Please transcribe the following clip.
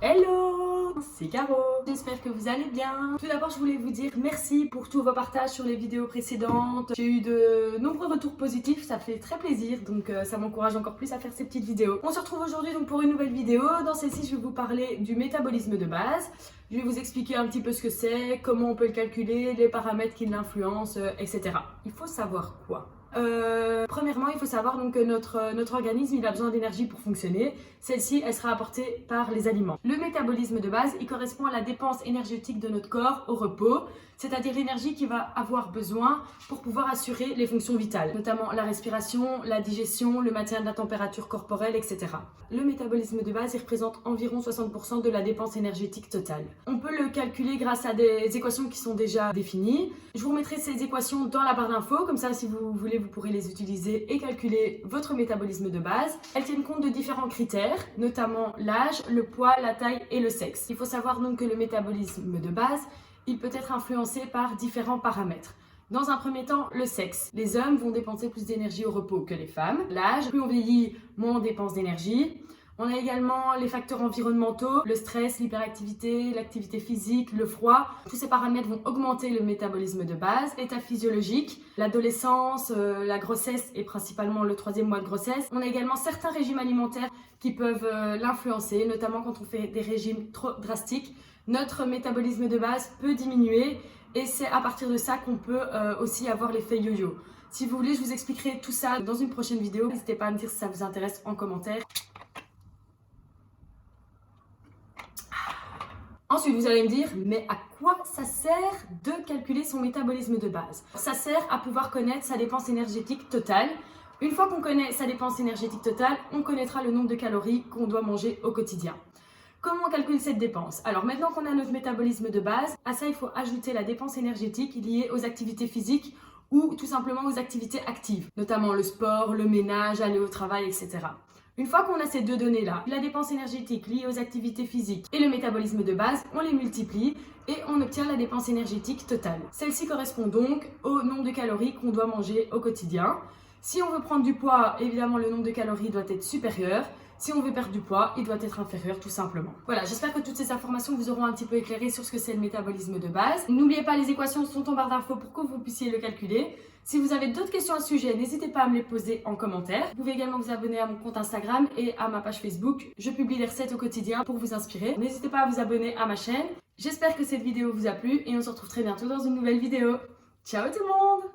Hello, c'est Caro, j'espère que vous allez bien. Tout d'abord je voulais vous dire merci pour tous vos partages sur les vidéos précédentes. J'ai eu de nombreux retours positifs, ça fait très plaisir, donc ça m'encourage encore plus à faire ces petites vidéos. On se retrouve aujourd'hui donc pour une nouvelle vidéo. Dans celle-ci je vais vous parler du métabolisme de base. Je vais vous expliquer un petit peu ce que c'est, comment on peut le calculer, les paramètres qui l'influencent, etc. Il faut savoir quoi? Premièrement, il faut savoir donc que notre organisme il a besoin d'énergie pour fonctionner. Celle-ci, elle sera apportée par les aliments. Le métabolisme de base, il correspond à la dépense énergétique de notre corps au repos, c'est-à-dire l'énergie qu'il va avoir besoin pour pouvoir assurer les fonctions vitales, notamment la respiration, la digestion, le maintien de la température corporelle, etc. Le métabolisme de base, il représente environ 60% de la dépense énergétique totale. On peut le calculer grâce à des équations qui sont déjà définies. Je vous remettrai ces équations dans la barre d'infos, comme ça si vous voulez, vous pourrez les utiliser et calculer votre métabolisme de base. Elles tiennent compte de différents critères, notamment l'âge, le poids, la taille et le sexe. Il faut savoir donc que le métabolisme de base, il peut être influencé par différents paramètres. Dans un premier temps, le sexe. Les hommes vont dépenser plus d'énergie au repos que les femmes. L'âge, plus on vieillit, moins on dépense d'énergie. On a également les facteurs environnementaux, le stress, l'hyperactivité, l'activité physique, le froid. Tous ces paramètres vont augmenter le métabolisme de base. L'état physiologique, l'adolescence, la grossesse et principalement le 3e mois de grossesse. On a également certains régimes alimentaires qui peuvent l'influencer, notamment quand on fait des régimes trop drastiques. Notre métabolisme de base peut diminuer et c'est à partir de ça qu'on peut aussi avoir l'effet yo-yo. Si vous voulez, je vous expliquerai tout ça dans une prochaine vidéo. N'hésitez pas à me dire si ça vous intéresse en commentaire. Ensuite, vous allez me dire, mais à quoi ça sert de calculer son métabolisme de base? Ça sert à pouvoir connaître sa dépense énergétique totale. Une fois qu'on connaît sa dépense énergétique totale, on connaîtra le nombre de calories qu'on doit manger au quotidien. Comment on calcule cette dépense? Alors maintenant qu'on a notre métabolisme de base, à ça il faut ajouter la dépense énergétique liée aux activités physiques ou tout simplement aux activités actives, notamment le sport, le ménage, aller au travail, etc. Une fois qu'on a ces deux données-là, la dépense énergétique liée aux activités physiques et le métabolisme de base, on les multiplie et on obtient la dépense énergétique totale. Celle-ci correspond donc au nombre de calories qu'on doit manger au quotidien. Si on veut prendre du poids, évidemment le nombre de calories doit être supérieur. Si on veut perdre du poids, il doit être inférieur tout simplement. Voilà, j'espère que toutes ces informations vous auront un petit peu éclairé sur ce que c'est le métabolisme de base. N'oubliez pas, les équations sont en barre d'infos pour que vous puissiez le calculer. Si vous avez d'autres questions à ce sujet, n'hésitez pas à me les poser en commentaire. Vous pouvez également vous abonner à mon compte Instagram et à ma page Facebook. Je publie des recettes au quotidien pour vous inspirer. N'hésitez pas à vous abonner à ma chaîne. J'espère que cette vidéo vous a plu et on se retrouve très bientôt dans une nouvelle vidéo. Ciao tout le monde!